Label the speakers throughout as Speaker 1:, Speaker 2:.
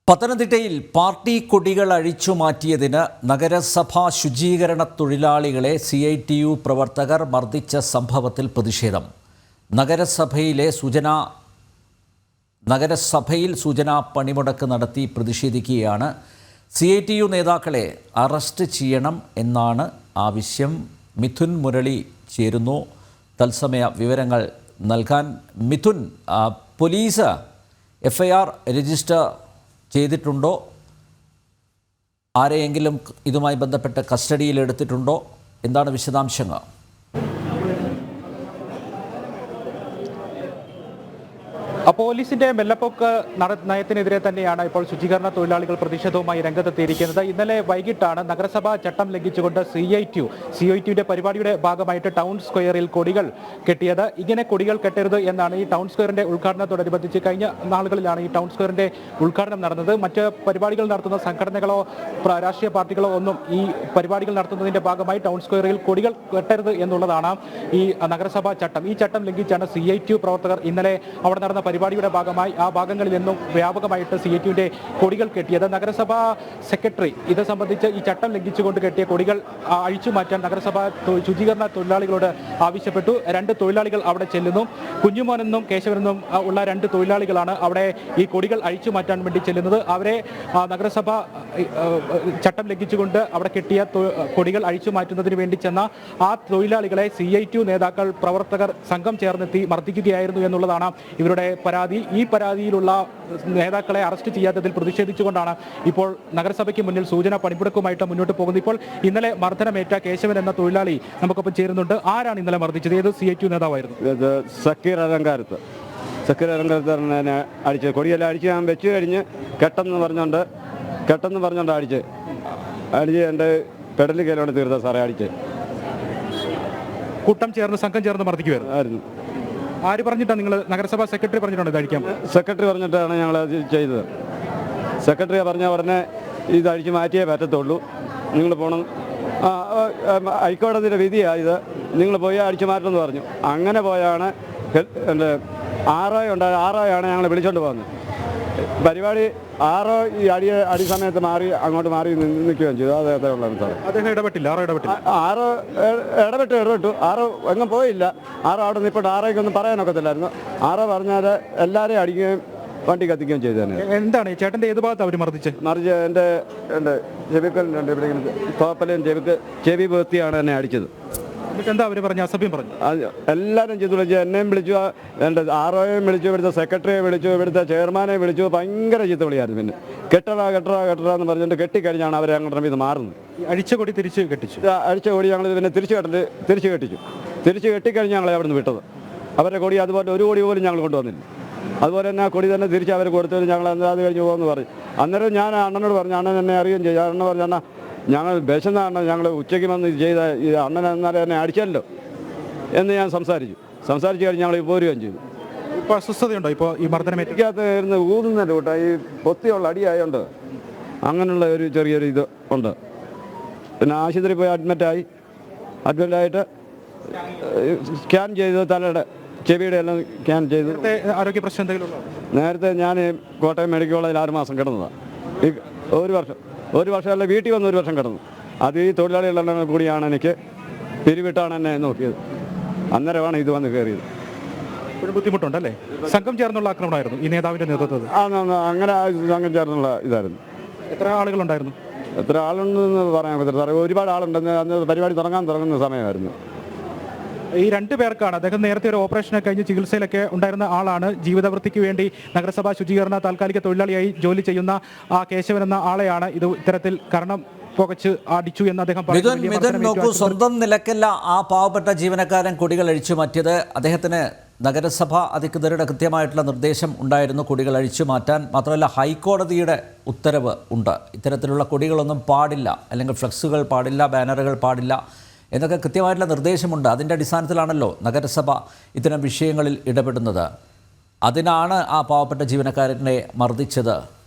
Speaker 1: പത്തനംതിട്ടയിൽ പാർട്ടി കൊടികൾ അഴിച്ചുമാറ്റിയതിന് നഗരസഭാ ശുചീകരണ തൊഴിലാളികളെ CITU പ്രവർത്തകർ മർദ്ദിച്ച സംഭവത്തിൽ പ്രതിഷേധം. നഗരസഭയിൽ സൂചനാ പണിമുടക്ക് നടത്തി പ്രതിഷേധിക്കുകയാണ്. CITU നേതാക്കളെ അറസ്റ്റ് ചെയ്യണം എന്നാണ് ആവശ്യം. മിഥുൻ മുരളി ചേരുന്നു തത്സമയ വിവരങ്ങൾ നൽകാൻ. മിഥുൻ, പോലീസ് FIR രജിസ്റ്റർ ചെയ്തിട്ടുണ്ടോ? ആരെയെങ്കിലും ഇതുമായി ബന്ധപ്പെട്ട് കസ്റ്റഡിയിലെടുത്തിട്ടുണ്ടോ? എന്താണ് വിശദാംശങ്ങൾ?
Speaker 2: പോലീസിന്റെ മെല്ലപ്പോക്ക് നയത്തിനെതിരെ തന്നെയാണ് ഇപ്പോൾ ശുചീകരണ തൊഴിലാളികൾ പ്രതിഷേധവുമായി രംഗത്തെത്തിയിരിക്കുന്നത്. ഇന്നലെ വൈകിട്ടാണ് നഗരസഭാ ചട്ടം ലംഘിച്ചുകൊണ്ട് CITUവിന്റെ പരിപാടിയുടെ ഭാഗമായിട്ട് ടൗൺ സ്ക്വയറിൽ കൊടികൾ കെട്ടിയത്. ഇങ്ങനെ കൊടികൾ കെട്ടരുത് എന്നാണ് ഈ ടൗൺ സ്ക്വയറിന്റെ ഉദ്ഘാടനത്തോടനുബന്ധിച്ച് കഴിഞ്ഞ നാളുകളിലാണ് ഈ ടൗൺ സ്ക്വയറിന്റെ ഉദ്ഘാടനം നടന്നത്. മറ്റ് പരിപാടികൾ നടത്തുന്ന സംഘടനകളോ രാഷ്ട്രീയ പാർട്ടികളോ ഒന്നും ഈ പരിപാടികൾ നടത്തുന്നതിന്റെ ഭാഗമായി ടൗൺ സ്ക്വയറിൽ കൊടികൾ കെട്ടരുത് എന്നുള്ളതാണ് ഈ നഗരസഭാ ചട്ടം. ഈ ചട്ടം ലംഘിച്ചാണ് CITU പ്രവർത്തകർ ഇന്നലെ അവിടെ നടന്ന പരിപാടിയുടെ ഭാഗമായി ആ ഭാഗങ്ങളിൽ നിന്നും വ്യാപകമായിട്ട് CITUവിന്റെ കൊടികൾ കെട്ടിയത്. നഗരസഭാ സെക്രട്ടറി ഇത് സംബന്ധിച്ച് ഈ ചട്ടം ലംഘിച്ചുകൊണ്ട് കെട്ടിയ കൊടികൾ അഴിച്ചു മാറ്റാൻ നഗരസഭാ ശുചീകരണ തൊഴിലാളികളോട് ആവശ്യപ്പെട്ടു. 2 തൊഴിലാളികൾ അവിടെ ചെല്ലുന്നു. കുഞ്ഞുമോനെന്നും കേശവനെന്നും ഉള്ള 2 തൊഴിലാളികളാണ് അവിടെ ഈ കൊടികൾ അഴിച്ചു മാറ്റാൻ വേണ്ടി ചെല്ലുന്നത്. അവരെ നഗരസഭ ചട്ടം ലംഘിച്ചുകൊണ്ട് അവിടെ കെട്ടിയ കൊടികൾ അഴിച്ചു മാറ്റുന്നതിന് വേണ്ടി ചെന്ന ആ തൊഴിലാളികളെ CITU നേതാക്കൾ പ്രവർത്തകർ സംഘം ചേർന്നെത്തി മർദ്ദിക്കുകയായിരുന്നു എന്നുള്ളതാണ് ഇവരുടെ പരാതി. ഈ പരാതിയിലുള്ള നേതാക്കളെ അറസ്റ്റ് ചെയ്യാത്തതിൽ പ്രതിഷേധിച്ചുകൊണ്ടാണ് ഇപ്പോൾ നഗരസഭയ്ക്ക് മുന്നിൽ സൂചന പണിമുടക്കുമായിട്ട് മുന്നോട്ട് പോകുന്നത്. ഇപ്പോൾ ഇന്നലെ മർദ്ദനമേറ്റ കേശവൻ എന്ന തൊഴിലാളി നമുക്കൊപ്പം ചേരുന്നുണ്ട്. ആരാണ് ഇന്നലെ മർദ്ദിച്ചത്? ഏത് CITU നേതാവായിരുന്നു?
Speaker 3: സക്കീർ അലങ്കാരത്ത് അടിച്ചത്. കൊടിയെല്ലാം അടിച്ച് ഞാൻ വെച്ച് കഴിഞ്ഞ് കെട്ടെന്ന് പറഞ്ഞുകൊണ്ട് അടിച്ച് എൻ്റെ പെടലി കയ്യിലാണ് തീർത്ത സാറേ അടിച്ച്.
Speaker 2: കൂട്ടം ചേർന്ന് സംഘം ചേർന്ന് മർദ്ദിക്കുമായിരുന്നു. ആര് പറഞ്ഞിട്ടാണ്? നിങ്ങൾ നഗരസഭാ സെക്രട്ടറി പറഞ്ഞിട്ടാണ് ഇത് അടിക്കാൻ?
Speaker 3: സെക്രട്ടറി പറഞ്ഞിട്ടാണ് ഞങ്ങൾ ചെയ്തത്. സെക്രട്ടറി പറഞ്ഞ ഉടനെ ഇത് അഴിച്ച് മാറ്റിയേ പറ്റത്തുള്ളൂ, നിങ്ങൾ പോകണം, ഹൈക്കോടതിയുടെ വിധിയായത്, നിങ്ങൾ പോയി അടിച്ചു മാറ്റണമെന്ന് പറഞ്ഞു. അങ്ങനെ പോയാണ് എൻ്റെ ആറോയാണ് ഞങ്ങൾ വിളിച്ചോണ്ട് പോകുന്നത്. പരിപാടി ഈ അടി സമയത്ത് അങ്ങോട്ട് മാറി നിൽക്കുകയും ചെയ്തു. അദ്ദേഹത്തെ ഉള്ള
Speaker 2: അദ്ദേഹം ഇടപെട്ടില്ല.
Speaker 3: ഇടപെട്ടു. എങ്ങും പോയില്ല. അവിടെ നിൽപ്പോട്ട് ആറേക്കൊന്നും പറയാനൊക്കത്തില്ലായിരുന്നു. പറഞ്ഞാൽ എല്ലാവരെയും അടിക്കുകയും വണ്ടി കത്തിക്കുകയും ചെയ്തു തന്നെ.
Speaker 2: എന്താണ് ചേട്ടൻ്റെ ഏത് ഭാഗത്ത് അവർ മറിച്ച് എൻ്റെ
Speaker 3: ചെവിക്കലുണ്ട്, ഇവിടെ തോപ്പലയും ചെവി പേർത്തിയാണ് എന്നെ അടിച്ചത്.
Speaker 2: എന്താ അവർ പറഞ്ഞു? അസഭ്യം പറഞ്ഞു.
Speaker 3: എല്ലാവരും ചെയ്തു. എന്നെയും വിളിച്ചു, എൻ്റെ ROയെയും വിളിച്ചു, ഇവിടുത്തെ സെക്രട്ടറിയെ വിളിച്ചു, ഇവിടുത്തെ ചെയർമാനെ വിളിച്ചു. ഭയങ്കര ചീത്ത വിളിയായിരുന്നു. പിന്നെ കെട്ടറ എന്ന് പറഞ്ഞിട്ട് കെട്ടിക്കഴിഞ്ഞാണ് അവരെ അങ്ങോട്ട് ഇത് മാറുന്നത്.
Speaker 2: അഴിച്ച കൊടി തിരിച്ച് കെട്ടിച്ചു.
Speaker 3: അഴിച്ച കൊടി ഞങ്ങൾ പിന്നെ തിരിച്ചു കെട്ടിച്ചു. തിരിച്ച് കെട്ടിക്കഴിഞ്ഞ് ഞങ്ങളെ അവിടെ നിന്ന് വിട്ടത്. അവരുടെ കൊടി അതുപോലെ ഒരു കൊടി പോലും ഞങ്ങൾ കൊണ്ടുവന്നില്ല. അതുപോലെ തന്നെ ആ കൊടി തന്നെ തിരിച്ച് അവർ കൊടുത്തത്. ഞങ്ങൾ അത് കഴിഞ്ഞ് പോകുമെന്ന് പറഞ്ഞു. അന്നേരം ഞാൻ അണ്ണനോട് പറഞ്ഞു, അണ്ണൻ എന്നെ അറിയുകയും ചെയ്തു. അണ്ണൻ പറഞ്ഞു, അണ്ണ ഞങ്ങൾ വിശന്നാണ്, ഞങ്ങൾ ഉച്ചയ്ക്ക് വന്ന് ഇത് ചെയ്ത അണ്ണൻ എന്നാലും എന്നെ അടിച്ചല്ലോ എന്ന് ഞാൻ സംസാരിച്ച് കഴിഞ്ഞ് ഞങ്ങൾ പോരുകയും ചെയ്തു.
Speaker 2: ഇപ്പോൾ അസ്വസ്ഥതയുണ്ടോ? ഇപ്പോൾ ഈ മർദ്ദനമേറ്റകത്ത്
Speaker 3: ഇരുന്ന് ഊതുന്നതിൻ്റെ കൂട്ട ഈ പൊത്തിയുള്ള അടിയായതുകൊണ്ട് അങ്ങനെയുള്ള ഒരു ചെറിയൊരു ഇത് ഉണ്ട്. പിന്നെ ആശുപത്രി പോയി അഡ്മിറ്റായിട്ട് സ്കാൻ ചെയ്തു, തലയുടെ ചെവിയുടെ എല്ലാം സ്കാൻ ചെയ്തു.
Speaker 2: ആരോഗ്യ പ്രശ്നം എന്തെങ്കിലും ഉണ്ടോ?
Speaker 3: നേരത്തെ ഞാൻ കോട്ടയം മെഡിക്കൽ കോളേജിൽ 6 മാസം കിടന്നതാണ്. ഒരു വർഷമല്ല, വീട്ടിൽ വന്ന് 1 വർഷം കിടന്നു. അത് ഈ തൊഴിലാളികളെല്ലാം കൂടിയാണ് എനിക്ക് പിരിവിട്ടാണ് എന്നെ നോക്കിയത്. അന്നേരമാണ് ഇത് വന്ന് കയറിയത്.
Speaker 2: ഒരു ബുദ്ധിമുട്ടുണ്ടല്ലേ? സംഘം ചേർന്നുള്ള ആക്രമണമായിരുന്നു ഈ നേതാവിൻ്റെ നേതൃത്വത്തിൽ?
Speaker 3: അങ്ങനെ സംഘം ചേർന്നുള്ള ഇതായിരുന്നു.
Speaker 2: എത്ര ആളുകളുണ്ടായിരുന്നു?
Speaker 3: എത്ര ആളുണ്ടെന്ന് പറയാൻ പറ്റില്ല സാറേ. ഒരുപാട് ആളുണ്ടെന്ന്. അന്ന് പരിപാടി തുടങ്ങുന്ന സമയമായിരുന്നു.
Speaker 2: ഈ 2 പേർക്കാണ്. അദ്ദേഹം നേരത്തെ ഒരു ഓപ്പറേഷനൊക്കെ കഴിഞ്ഞ് ചികിത്സയിലൊക്കെ ഉണ്ടായിരുന്ന ആളാണ്. ജീവിതവൃത്തിക്ക് വേണ്ടി നഗരസഭാ ശുചീകരണ താൽക്കാലിക തൊഴിലാളിയായി ജോലി ചെയ്യുന്ന ആ കേശവൻ എന്ന ആളെയാണ് ഇത് ഇത്തരത്തിൽ കരണം പുകച്ച് അടിച്ചു എന്ന് അദ്ദേഹം
Speaker 1: നോക്കൂ, സ്വന്തം നിലക്കല്ല ആ പാവപ്പെട്ട ജീവനക്കാരൻ കൊടികൾ അഴിച്ചു മാറ്റിയത്. അദ്ദേഹത്തിന് നഗരസഭ അധികൃതരുടെ കൃത്യമായിട്ടുള്ള നിർദ്ദേശം ഉണ്ടായിരുന്നു കൊടികൾ അഴിച്ചു മാറ്റാൻ. മാത്രമല്ല, ഹൈക്കോടതിയുടെ ഉത്തരവ് ഉണ്ട്. ഇത്തരത്തിലുള്ള കൊടികളൊന്നും പാടില്ല, അല്ലെങ്കിൽ ഫ്ലക്സുകൾ പാടില്ല, ബാനറുകൾ പാടില്ല എന്നൊക്കെ കൃത്യമായിട്ടുള്ള നിർദ്ദേശമുണ്ട്. അതിൻ്റെ അടിസ്ഥാനത്തിലാണല്ലോ നഗരസഭ ഇത്തരം വിഷയങ്ങളിൽ ഇടപെടുന്നത്. അതിനാണ് ആ പാവപ്പെട്ട ജീവനക്കാരനെ മർദ്ദിച്ചത്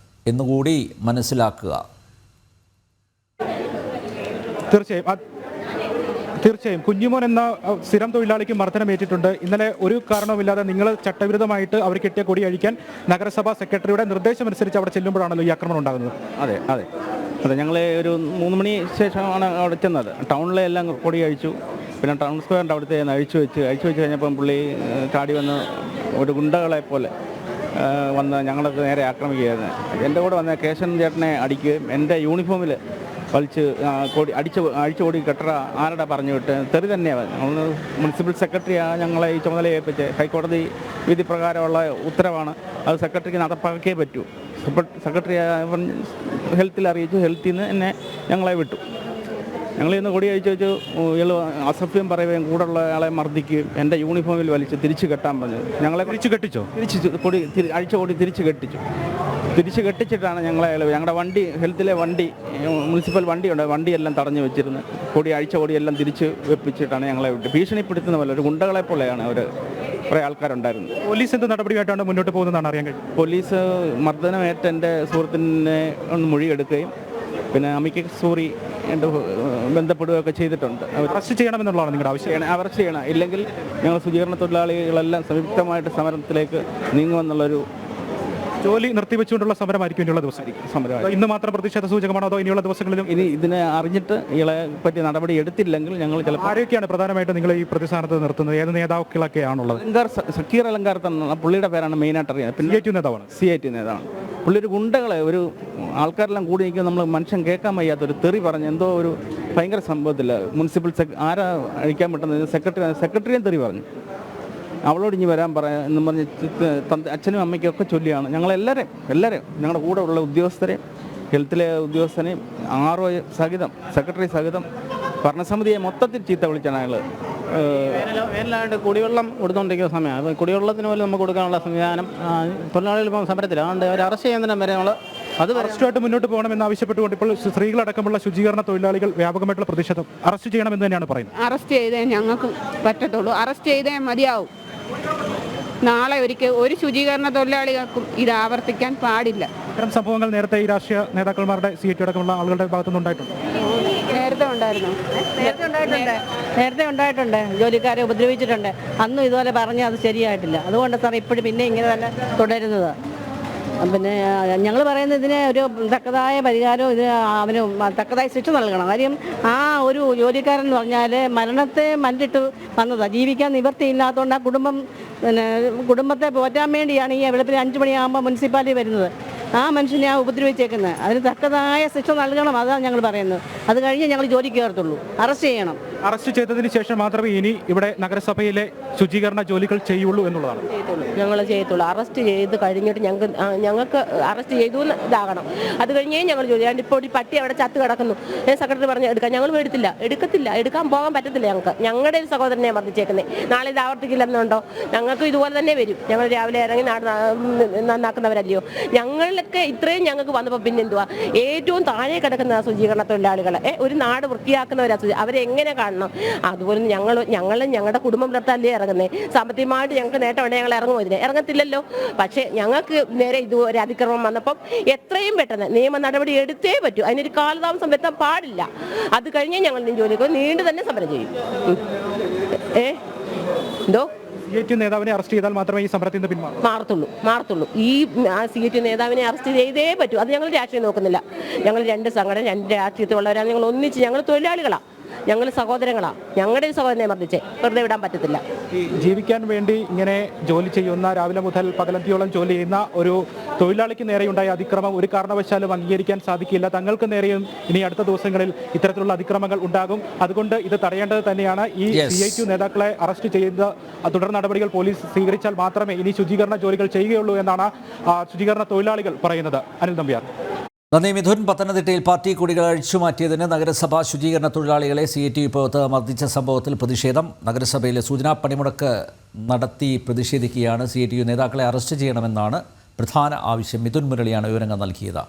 Speaker 1: എന്നുകൂടി മനസ്സിലാക്കുക.
Speaker 2: തീർച്ചയായും തീർച്ചയായും കുഞ്ഞുമോൻ എന്ന സ്ഥിരം തൊഴിലാളിക്ക് മർദ്ദനമേറ്റിട്ടുണ്ട്. ഇന്നലെ ഒരു കാരണവുമില്ലാതെ നിങ്ങൾ ചട്ടവിരുദ്ധമായിട്ട് അവർ കിട്ടിയ കൊടി അഴിക്കാൻ നഗരസഭാ സെക്രട്ടറിയുടെ നിർദ്ദേശമനുസരിച്ച് അവിടെ ചെല്ലുമ്പോഴാണല്ലോ ഈ ആക്രമണം ഉണ്ടാകുന്നത്.
Speaker 4: അതെ അതെ അതെ ഞങ്ങൾ ഒരു 3 മണി ശേഷമാണ് അവിടെ ചെന്നത്. ടൗണിലെ എല്ലാം കൊടി അഴിച്ചു. പിന്നെ ടൗൺ സ്ക്വയറിൻ്റെ അവിടുത്തെ അഴിച്ചു വെച്ച് കഴിഞ്ഞപ്പം പുള്ളി ചാടി വന്ന് ഒരു ഗുണ്ടകളെ പോലെ വന്ന് ഞങ്ങൾക്ക് നേരെ ആക്രമിക്കുകയായിരുന്നു. എൻ്റെ കൂടെ വന്ന കേശവൻ ചേട്ടനെ അടിക്കുകയും എൻ്റെ യൂണിഫോമിൽ വലിച്ച് അഴിച്ചു ഓടി കെട്ടറ ആരുടെ പറഞ്ഞു വിട്ട് തെറി തന്നെയാണ്. മുനിസിപ്പൽ സെക്രട്ടറിയാണ് ഞങ്ങളെ ഈ ചുമതല ഏൽപ്പിച്ച്. ഹൈക്കോടതി വിധി പ്രകാരമുള്ള ഉത്തരവാണ്. അത് സെക്രട്ടറിക്ക് നടപ്പാക്കിയേ പറ്റൂ. സെക്രട്ടറി ഹെൽത്തിൽ അറിയിച്ചു. ഹെൽത്തിൽ നിന്ന് എന്നെ ഞങ്ങളെ വിട്ടു. ഞങ്ങൾ ഇന്ന് കൊടി അഴിച്ചു വെച്ചു. അസഭ്യം പറയുകയും കൂടെയുള്ള ആളെ മർദ്ദിക്കുകയും എൻ്റെ യൂണിഫോമിൽ വലിച്ച് തിരിച്ചു കെട്ടാൻ പറഞ്ഞു. ഞങ്ങളെ
Speaker 2: തിരിച്ചു കെട്ടിച്ചോ?
Speaker 4: കൊടി അഴിച്ച കൊടി തിരിച്ചു കെട്ടിച്ചിട്ടാണ് ഞങ്ങളുടെ വണ്ടി, ഹെൽത്തിലെ വണ്ടി, മുനിസിപ്പൽ വണ്ടിയുണ്ട്, വണ്ടിയെല്ലാം തടഞ്ഞു വെച്ചിരുന്നു. അഴിച്ച കൊടിയെല്ലാം തിരിച്ച് വെപ്പിച്ചിട്ടാണ് ഞങ്ങളെ വിട്ട്. ഭീഷണിപ്പെടുത്തുന്ന പോലെ ഒരു ഗുണ്ടകളെ പോലെയാണ് അവർ കുറേ ആൾക്കാരുണ്ടായിരുന്നത്.
Speaker 2: പോലീസ് എന്ത് നടപടിയായിട്ടാണ് മുന്നോട്ട് പോകുന്നതാണ് അറിയാൻ കഴിയും.
Speaker 4: പോലീസ് മർദ്ദനമേറ്റ എൻ്റെ സുഹൃത്തിനെ ഒന്ന് മൊഴിയെടുക്കുകയും പിന്നെ അമിക്കസ് സൂറി ബന്ധപ്പെടുകയൊക്കെ ചെയ്തിട്ടുണ്ട്.
Speaker 2: അറസ്റ്റ് ചെയ്യണമെന്നുള്ളതാണ് നിങ്ങളുടെ ആവശ്യം.
Speaker 4: അറസ്റ്റ് ചെയ്യണം. ഇല്ലെങ്കിൽ ഞങ്ങൾ ശുചീകരണ തൊഴിലാളികളെല്ലാം സംയുക്തമായിട്ട് സമരത്തിലേക്ക് നീങ്ങുമെന്നുള്ളൊരു
Speaker 2: ജോലി നിർത്തിവെച്ചുകൊണ്ടുള്ള സമരമായിരിക്കും ഇനിയുള്ള ദിവസം. സമരം ഇന്ന് മാത്രം പ്രതിഷേധ സൂചകമാണോ അതോ ഇനിയുള്ള ദിവസങ്ങളിലും?
Speaker 4: ഇനി ഇതിനെ അറിഞ്ഞിട്ട് ഇയാളെ പറ്റി നടപടി എടുത്തില്ലെങ്കിൽ ഞങ്ങൾ ചിലപ്പോൾ
Speaker 2: ആരൊക്കെയാണ് പ്രധാനമായിട്ട് നിങ്ങൾ ഈ പ്രതിസ്ഥാനത്ത് നിർത്തുന്നത്? ഏത് നേതാക്കളൊക്കെയാണുള്ളത്?
Speaker 4: സക്കീർ അലങ്കാർ എന്നുള്ള പുള്ളിയുടെ പേരാണ് മെയിനായിട്ട് അറിയാം. പിന്നെ
Speaker 2: CIT നേതാവാണ്.
Speaker 4: CIT നേതാവാണ് പുള്ളി. ഒരു ഗുണ്ടകളെ ഒരു ആൾക്കാരെല്ലാം കൂടി നിൽക്കുക. നമ്മൾ മനുഷ്യൻ കേൾക്കാൻ വയ്യാത്തൊരു തെറി പറഞ്ഞ് എന്തോ ഒരു ഭയങ്കര സംഭവത്തില്ല. മുനിസിപ്പൽ ആരാ അഴിക്കാൻ പറ്റുന്നത്? സെക്രട്ടറിയും തെറി പറഞ്ഞു. അവളോട് ഇനി വരാൻ എന്നും പറഞ്ഞ് അച്ഛനും അമ്മയ്ക്കും ഒക്കെ ചൊല്ലിയാണ് ഞങ്ങളെല്ലാവരെയും ഞങ്ങളുടെ കൂടെ ഉള്ള ഉദ്യോഗസ്ഥരെയും ഹെൽത്തിലെ ഉദ്യോഗസ്ഥനെയും RO സഹിതം സെക്രട്ടറി സഹിതം ഭരണസമിതിയെ മൊത്തത്തിൽ ചീത്ത വിളിച്ചാണ് അയാൾ.
Speaker 5: വേനലായിട്ട് കുടിവെള്ളം കൊടുത്തുകൊണ്ടിരിക്കുന്ന സമയമാണ്. അപ്പോൾ കുടിവെള്ളത്തിന് പോലും നമുക്ക് കൊടുക്കാനുള്ള സംവിധാനം തൊഴിലാളികൾ ഇപ്പോൾ സമരത്തിലാണ്. അതുകൊണ്ട് അവർ അറസ്റ്റ് ചെയ്യുന്നതിനും വരെ നമ്മൾ അത്
Speaker 2: അറസ്റ്റുമായിട്ട് മുന്നോട്ട് പോകണമെന്ന് ആവശ്യപ്പെട്ടുകൊണ്ട് ഇപ്പോൾ സ്ത്രീകളടക്കമുള്ള ശുചീകരണ തൊഴിലാളികൾ വ്യാപകമായിട്ടുള്ള പ്രതിഷേധം അറസ്റ്റ് ചെയ്യണമെന്ന് തന്നെയാണ് പറയുന്നത്.
Speaker 6: അറസ്റ്റ് ചെയ്തേ ഞങ്ങൾക്ക് പറ്റത്തുള്ളൂ. അറസ്റ്റ് ചെയ്തേ മതിയാവും. നാളെ ഒരു ശുചീകരണ തൊഴിലാളികൾക്കും ഇത് ആവർത്തിക്കാൻ പാടില്ല.
Speaker 2: ഇത്തരം സംഭവങ്ങൾ നേരത്തെ ഈ രാഷ്ട്രീയ നേതാക്കന്മാരുടെ CIT അടക്കമുള്ള ആളുകളുടെ ഭാഗത്തുനിന്ന് ഉണ്ടായിട്ടുണ്ട്.
Speaker 6: നേരത്തെ ഉണ്ടായിരുന്നു.
Speaker 5: നേരത്തെ ഉണ്ടായിട്ടുണ്ട്. ജോലിക്കാരെ ഉപദ്രവിച്ചിട്ടുണ്ട്. അന്നും ഇതുപോലെ പറഞ്ഞ് അത് ശരിയായിട്ടില്ല. അതുകൊണ്ട് സാർ ഇപ്പോഴും പിന്നെ ഇങ്ങനെ തന്നെ തുടരുന്നത്. പിന്നെ ഞങ്ങൾ പറയുന്നത് ഇതിന് ഒരു തക്കതായ പരിഹാരവും അവന് തക്കതായ ശിക്ഷ നൽകണം. കാര്യം ആ ഒരു ജോലിക്കാരൻ എന്ന് പറഞ്ഞാൽ മരണത്തെ മല്ലിട്ട് വന്നതാണ്. ജീവിക്കാൻ നിവൃത്തിയില്ലാത്തതുകൊണ്ട് ആ കുടുംബത്തെ പോറ്റാൻ വേണ്ടിയാണ് ഈ വെളുപ്പിന് 5 മണിയാകുമ്പോൾ മുനിസിപ്പാലിറ്റി വരുന്നത്. ആ മനുഷ്യനെ ഉപദ്രവിച്ചേക്കുന്നത്. അതിന് തക്കതായ ശിക്ഷ നൽകണം. അതാണ് ഞങ്ങൾ പറയുന്നത്. അത് കഴിഞ്ഞ് ഞങ്ങൾ ജോലിക്ക് കയറത്തുള്ളൂ. അറസ്റ്റ് ചെയ്യണം.
Speaker 2: അറസ്റ്റ് ചെയ്തതിന് ശേഷം മാത്രമേ ഇനി ഇവിടെ നഗരസഭയിലെ ശുചീകരണ ജോലികൾ ചെയ്യുള്ളൂ എന്നുള്ളതാണ്.
Speaker 7: ഞങ്ങൾ ചെയ്യത്തുള്ളൂ. അറസ്റ്റ് ചെയ്ത് കഴിഞ്ഞിട്ട് ഞങ്ങൾക്ക് അറസ്റ്റ് ചെയ്തു ഇതാകണം. അത് കഴിഞ്ഞേ ഞങ്ങൾ ജോലി. ഇപ്പോൾ ഒരു പട്ടി അവിടെ ചത്ത് കിടക്കുന്നു. സെക്രട്ടറി പറഞ്ഞ് എടുക്കാം. ഞങ്ങൾ എടുക്കാൻ പോകാൻ പറ്റത്തില്ല. ഞങ്ങളുടെ ഒരു സഹോദരനെ മർദ്ദിച്ചേക്കുന്നത്. നാളെ ഇത് ആവർത്തിക്കില്ലെന്നുണ്ടോ? ഞങ്ങൾക്ക് ഇതുപോലെ തന്നെ വരും. ഞങ്ങൾ രാവിലെ ഇറങ്ങി നാട് നന്നാക്കുന്നവരല്ലയോ ഞങ്ങളൊക്കെ. ഇത്രയും ഞങ്ങൾക്ക് വന്നപ്പോൾ പിന്നെന്തുവാ ഏറ്റവും താഴെ കിടക്കുന്ന ശുചീകരണ തൊഴിലാളികളെ ഒരു നാട് വൃത്തിയാക്കുന്നവരാ. അവരെങ്ങനെ കാണണം? അതുപോലെ ഞങ്ങളുടെ കുടുംബം പുലർത്തല്ലേ ഇറങ്ങുന്നത്. സാമ്പത്തികമായിട്ട് ഞങ്ങൾക്ക് നേട്ടമുണ്ടെങ്കിൽ ഞങ്ങൾ ഇറങ്ങത്തില്ലല്ലോ. പക്ഷേ ഞങ്ങൾക്ക് നേരെ ഇതുവരെ അതിക്രമം വന്നപ്പം എത്രയും പെട്ടെന്ന് നിയമ നടപടി എടുത്തേ പറ്റൂ. അതിനൊരു കാലതാമസം വരുത്താൻ പാടില്ല. അത് കഴിഞ്ഞ് ഞങ്ങൾ ജോലിക്ക് നീണ്ടു തന്നെ സമരം ചെയ്യും. എന്തോ
Speaker 2: CIT നേതാവിനെ അറസ്റ്റ് ചെയ്താൽ മാത്രമേ ഈ സമരത്തിൽ നിന്ന്
Speaker 7: മാറത്തുള്ളൂ. ഈ CIT നേതാവിനെ അറസ്റ്റ് ചെയ്തേ പറ്റൂ. അത് ഞങ്ങൾ രാഷ്ട്രീയം നോക്കുന്നില്ല. ഞങ്ങൾ 2 സംഘടന 2 രാഷ്ട്രീയത്തിലുള്ളവരാണ്. ഞങ്ങൾ ഒന്നിച്ച് ഞങ്ങൾ തൊഴിലാളികളാണ്. ഞങ്ങൾ സഹോദരങ്ങളാണ്. ഞങ്ങളുടെ സഹോദരനെ മർദ്ദിച്ച് വെറുതെ വിടാൻ പറ്റത്തില്ല.
Speaker 2: ഈ ജീവിക്കാൻ വേണ്ടി ഇങ്ങനെ ജോലി ചെയ്യുന്ന, രാവിലെ മുതൽ പകലന്തിയോളം ജോലി ചെയ്യുന്ന ഒരു തൊഴിലാളിക്ക് നേരെയുണ്ടായ അതിക്രമം ഒരു കാരണവശാലും അംഗീകരിക്കാൻ സാധിക്കില്ല. തങ്ങൾക്ക് നേരെയും ഇനി അടുത്ത ദിവസങ്ങളിൽ ഇത്തരത്തിലുള്ള അതിക്രമങ്ങൾ ഉണ്ടാകും. അതുകൊണ്ട് ഇത് തടയേണ്ടത് തന്നെയാണ്. ഈ CIT നേതാക്കളെ അറസ്റ്റ് ചെയ്ത തുടർ നടപടികൾ പോലീസ് സ്വീകരിച്ചാൽ മാത്രമേ ഇനി ശുചീകരണ ജോലികൾ ചെയ്യുകയുള്ളൂ എന്നാണ് ശുചീകരണ തൊഴിലാളികൾ പറയുന്നത്. അനിൽ നമ്പ്യാർ.
Speaker 1: നന്ദി മിഥുൻ. പത്തനംതിട്ടയിൽ പാർട്ടി കൊടികൾ അഴിച്ചുമാറ്റിയതിന് നഗരസഭാ ശുചീകരണ തൊഴിലാളികളെ CIT വിഭാഗത്ത് മർദ്ദിച്ച സംഭവത്തിൽ പ്രതിഷേധം. നഗരസഭയിലെ സൂചനാ പണിമുടക്ക് നടത്തി പ്രതിഷേധിക്കുകയാണ്. CIT നേതാക്കളെ അറസ്റ്റ് ചെയ്യണമെന്നാണ് പ്രധാന ആവശ്യം. മിഥുൻ മുരളിയാണ് വിവരങ്ങൾ നൽകിയത്.